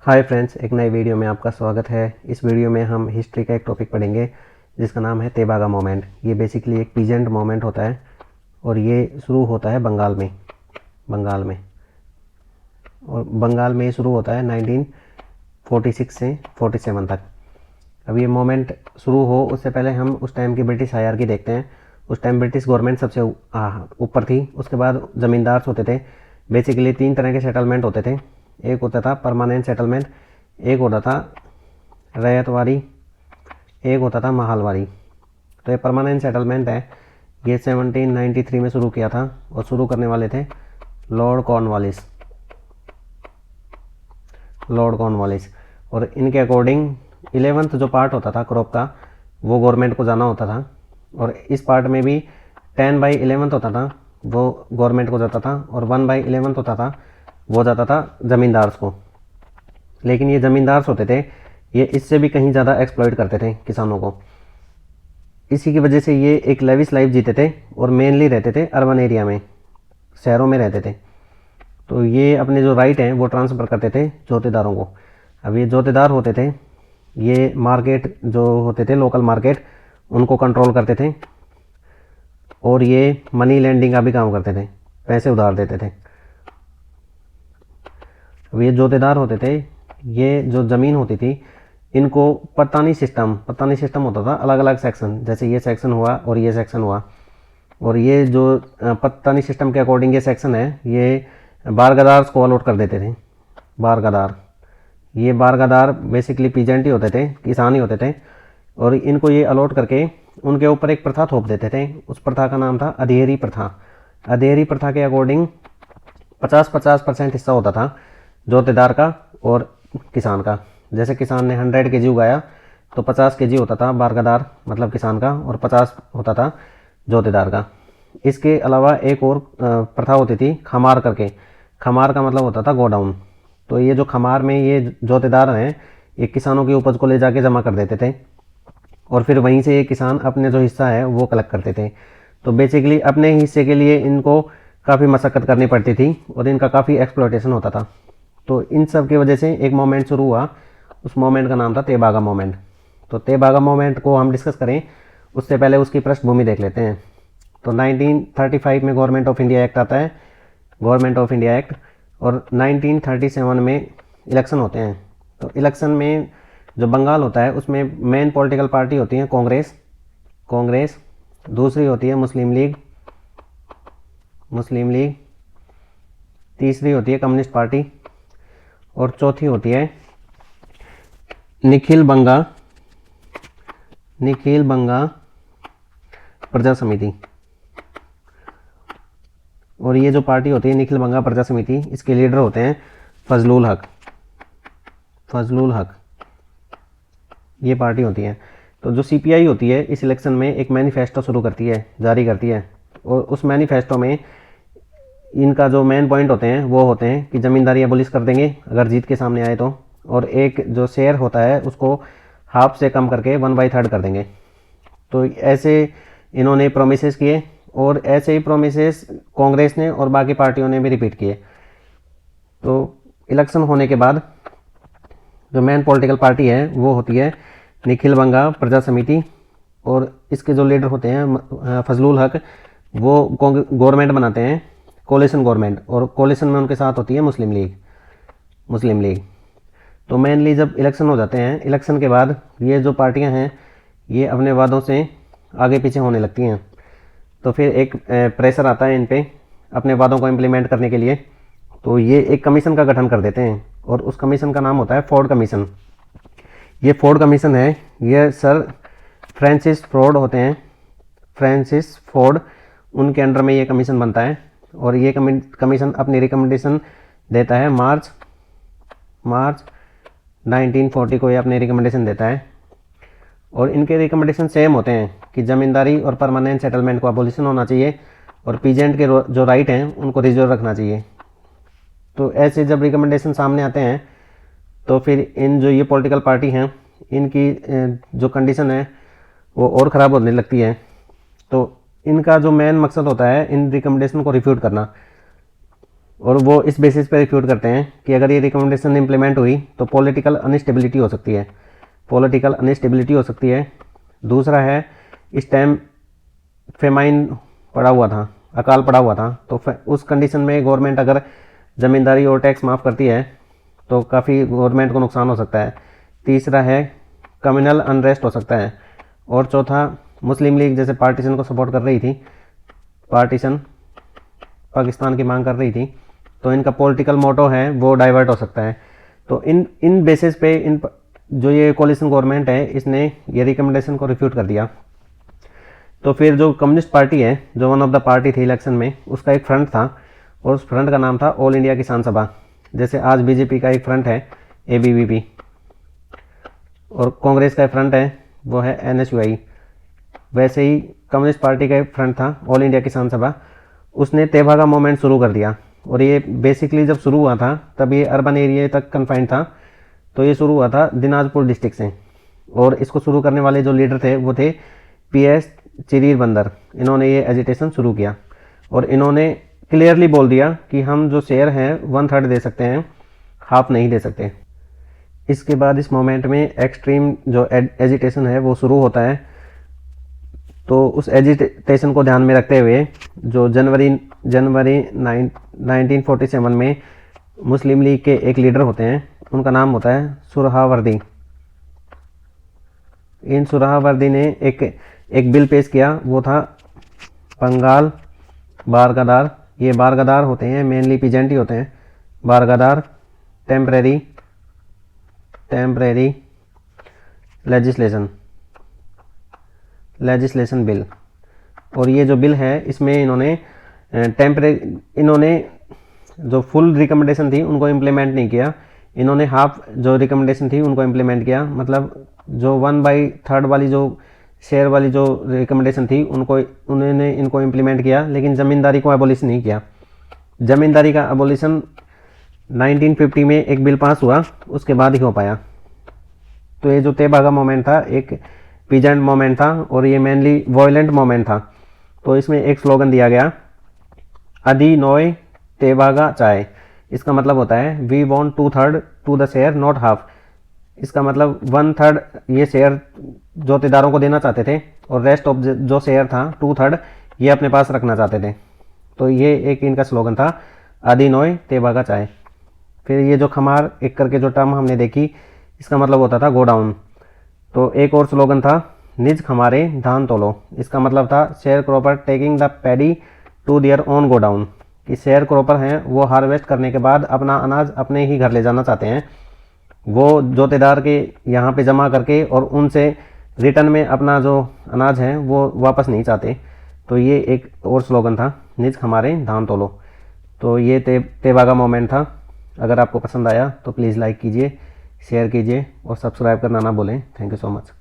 Hi friends, एक नई video में आपका स्वागत है। इस वीडियो में हम हिस्ट्री का एक टॉपिक पढ़ेंगे जिसका नाम है तेबागा मोमेंट। ये बेसिकली एक पीजेंट मोमेंट होता है और ये शुरू होता है बंगाल में और बंगाल में शुरू होता है 1946 से 47 तक। अब ये मोमेंट शुरू हो उससे पहले हम उस टाइम की ब्रिटिश हायरार्की देखते हैं। उस टाइम ब्रिटिश गवर्नमेंट सबसे ऊपर थी। उसके बाद ज़मींदार होते थे। बेसिकली 3 तरह के सेटलमेंट होते थे। एक होता था परमानेंट सेटलमेंट, एक होता था रैयतवारी, एक होता था महालवारी। तो ये परमानेंट सेटलमेंट है, ये 1793 में शुरू किया था और शुरू करने वाले थे लॉर्ड कॉर्नवालिस। और इनके अकॉर्डिंग 11th जो पार्ट होता था क्रॉप का वो गवर्नमेंट को जाना होता था और इस पार्ट में भी 10/11 होता था वो गवर्नमेंट को जाता था और 1/11 होता था वो जाता था ज़मींदार्स को। लेकिन ये ज़मींदार्स होते थे, ये इससे भी कहीं ज़्यादा एक्सप्लॉइट करते थे किसानों को। इसी की वजह से ये एक लेविश लाइफ जीते थे और मेनली रहते थे अर्बन एरिया में, शहरों में रहते थे। तो ये अपने जो राइट हैं वो ट्रांसफ़र करते थे जोतेदारों को। अब ये जोतेदार होते थे, ये मार्केट जो होते थे लोकल मार्केट उनको कंट्रोल करते थे और ये मनी लैंडिंग का भी काम करते थे, पैसे उधार देते थे। अब ये जोतेदार होते थे, ये जो ज़मीन होती थी इनको पत्तानी सिस्टम होता था, अलग अलग सेक्शन, जैसे ये सेक्शन हुआ और ये सेक्शन हुआ। और ये जो पत्तानी सिस्टम के अकॉर्डिंग ये सेक्शन है ये बारगदार्स को अलॉट कर देते थे। ये बारगदार बेसिकली पीजेंट ही होते थे, किसान ही होते थे और इनको ये अलॉट करके उनके ऊपर एक प्रथा थोप देते थे। उस प्रथा का नाम था अधेरी प्रथा। अधेरी प्रथा के अकॉर्डिंग 50-50% हिस्सा होता था जोतेदार का और किसान का। जैसे किसान ने 100 kg उगाया तो 50 kg होता था बारगदार मतलब किसान का और 50 होता था जोतेदार का। इसके अलावा एक और प्रथा होती थी खमार करके। खमार का मतलब होता था गोडाउन। तो ये जो खमार में ये जोतेदार हैं ये किसानों की उपज को ले जाके जमा कर देते थे और फिर वहीं से ये किसान अपने जो हिस्सा है वो कलेक्ट करते थे। तो बेसिकली अपने हिस्से के लिए इनको काफ़ी मशक्क़त करनी पड़ती थी और इनका काफ़ी एक्सप्लॉयटेशन होता था। तो इन सब की वजह से एक मोमेंट शुरू हुआ, उस मोमेंट का नाम था तेबागा मोमेंट। तो तेबागा मोमेंट को हम डिस्कस करें उससे पहले उसकी पृष्ठभूमि देख लेते हैं। तो 1935 में गवर्नमेंट ऑफ इंडिया एक्ट आता है, गवर्नमेंट ऑफ इंडिया एक्ट, और 1937 में इलेक्शन होते हैं। तो इलेक्शन में जो बंगाल होता है उसमें मेन पॉलिटिकल पार्टी होती है कांग्रेस, दूसरी होती है मुस्लिम लीग, तीसरी होती है कम्युनिस्ट पार्टी और चौथी होती है निखिल बंगा प्रजा समिति। और ये जो पार्टी होती है निखिल बंगा प्रजा समिति, इसके लीडर होते हैं फजलुल हक। ये पार्टी होती है। तो जो सीपीआई होती है इस इलेक्शन में एक मैनिफेस्टो जारी करती है और उस मैनिफेस्टो में इनका जो मेन पॉइंट होते हैं वो होते हैं कि ज़मींदारी एबोलिश कर देंगे अगर जीत के सामने आए तो, और एक जो शेयर होता है उसको हाफ से कम करके 1/3 कर देंगे। तो ऐसे इन्होंने प्रोमिसेस किए और ऐसे ही प्रोमिसेस कांग्रेस ने और बाकी पार्टियों ने भी रिपीट किए। तो इलेक्शन होने के बाद जो मेन पॉलिटिकल पार्टी है वो होती है निखिल बंगा प्रजा समिति और इसके जो लीडर होते हैं फजलुल हक, वो गवर्नमेंट बनाते हैं, कोलिशन गवर्नमेंट, और कोलिशन में उनके साथ होती है मुस्लिम लीग। तो मेनली जब इलेक्शन हो जाते हैं, इलेक्शन के बाद ये जो पार्टियां हैं ये अपने वादों से आगे पीछे होने लगती हैं। तो फिर एक प्रेशर आता है इन पे अपने वादों को इम्प्लीमेंट करने के लिए। तो ये एक कमीशन का गठन कर देते हैं और उस कमीशन का नाम होता है फोर्ड कमीशन। ये फोर्ड कमीशन है, ये सर फ्रांसिस फोर्ड, उनके अंडर में ये कमीशन बनता है और ये कमीशन अपनी रिकमेंडेशन देता है मार्च 1940 को ये अपनी रिकमेंडेशन देता है। और इनके रिकमेंडेशन सेम होते हैं कि ज़मींदारी और परमानेंट सेटलमेंट को अबोलिशन होना चाहिए और पीजेंट के जो राइट हैं उनको रिजर्व रखना चाहिए। तो ऐसे जब रिकमेंडेशन सामने आते हैं तो फिर इन जो ये पॉलिटिकल पार्टी हैं इनकी जो कंडीशन है वो और ख़राब होने लगती है। तो इनका जो मेन मकसद होता है इन रिकमेंडेशन को रिफ्यूट करना और वो इस बेसिस पे रिफ्यूट करते हैं कि अगर ये रिकमेंडेशन इम्प्लीमेंट हुई तो पॉलिटिकल अनस्टेबिलिटी हो सकती है, पॉलिटिकल अनस्टेबिलिटी हो सकती है। दूसरा है इस टाइम फेमाइन पड़ा हुआ था, अकाल पड़ा हुआ था, तो उस कंडीशन में गवर्नमेंट अगर ज़मींदारी और टैक्स माफ़ करती है तो काफ़ी गवर्नमेंट को नुकसान हो सकता है। तीसरा है कम्युनल अनरेस्ट हो सकता है। और चौथा, मुस्लिम लीग जैसे पार्टीशन को सपोर्ट कर रही थी, पार्टीशन पाकिस्तान की मांग कर रही थी, तो इनका पॉलिटिकल मोटो है वो डाइवर्ट हो सकता है। तो इन बेसिस पे जो ये कोलिशन गवर्नमेंट है इसने ये रिकमेंडेशन को रिफ्यूट कर दिया। तो फिर जो कम्युनिस्ट पार्टी है, जो वन ऑफ द पार्टी थी इलेक्शन में, उसका एक फ्रंट था और उस फ्रंट का नाम था ऑल इंडिया किसान सभा। जैसे आज बीजेपी का एक फ्रंट है ABVP और कांग्रेस का फ्रंट है वो है NSUI, वैसे ही कम्युनिस्ट पार्टी का एक फ्रंट था ऑल इंडिया किसान सभा। उसने तेभागा मूवमेंट शुरू कर दिया और ये बेसिकली जब शुरू हुआ था तब ये अर्बन एरिया तक कन्फाइंड था। तो ये शुरू हुआ था दिनाजपुर डिस्ट्रिक्ट से और इसको शुरू करने वाले जो लीडर थे वो थे PS चिरीर बंदर। इन्होंने ये एजिटेशन शुरू किया और इन्होंने क्लियरली बोल दिया कि हम जो शेयर हैं 1/3 दे सकते हैं, हाफ नहीं दे सकते। इसके बाद इस मोमेंट में एक्सट्रीम जो एजिटेशन है वो शुरू होता है। तो उस एजिटेशन को ध्यान में रखते हुए जो जनवरी 1947 में मुस्लिम लीग के एक लीडर होते हैं, उनका नाम होता है सुरहावर्दी। इन सुरहावर्दी ने एक बिल पेश किया, वो था बंगाल बारगदार। ये बारगदार होते हैं मेनली पीजेंट ही होते हैं। बारगदार टेम्परेरी लेजिस्लेशन बिल। और ये जो बिल है इसमें इन्होंने जो फुल रिकमेंडेशन थी उनको इम्प्लीमेंट नहीं किया, इन्होंने हाफ जो रिकमेंडेशन थी उनको इम्प्लीमेंट किया। मतलब जो 1/3 वाली जो शेयर वाली जो रिकमेंडेशन थी उन्होंने इनको इम्प्लीमेंट किया, लेकिन ज़मींदारी को एबोलिश नहीं किया। ज़मींदारी का एबोलिशन 1950 में एक बिल पास हुआ, उसके बाद ही हो पाया। तो ये जो तेभागा मोमेंट था एक पीजेंट मोमेंट था और ये मेनली वॉयलेंट मोमेंट था। तो इसमें एक स्लोगन दिया गया, अदी नोय तेभागा चाय। इसका मतलब होता है we want 2/3 to the share not half. इसका मतलब 1/3 ये शेयर जोतेदारों को देना चाहते थे और रेस्ट ऑफ जो शेयर था 2/3 ये अपने पास रखना चाहते थे। तो ये एक इनका स्लोगन था, आदि नोय तेभागा चाय। फिर ये जो खमार एक करके जो टर्म हमने देखी, इसका मतलब होता था गो डाउन। तो एक और स्लोगन था, निज खमारे धान तोलो। इसका मतलब था share cropper taking the paddy to their own godown, कि शेयर क्रॉपर हैं वो हार्वेस्ट करने के बाद अपना अनाज अपने ही घर ले जाना चाहते हैं, वो जोतेदार के यहाँ पे जमा करके और उनसे रिटर्न में अपना जो अनाज है वो वापस नहीं चाहते। तो ये एक और स्लोगन था, निज खमारे धान तोलो। तो ये तेभागा मोमेंट था। अगर आपको पसंद आया तो प्लीज़ लाइक कीजिए, शेयर कीजिए और सब्सक्राइब करना ना भूलें। Thank you so much.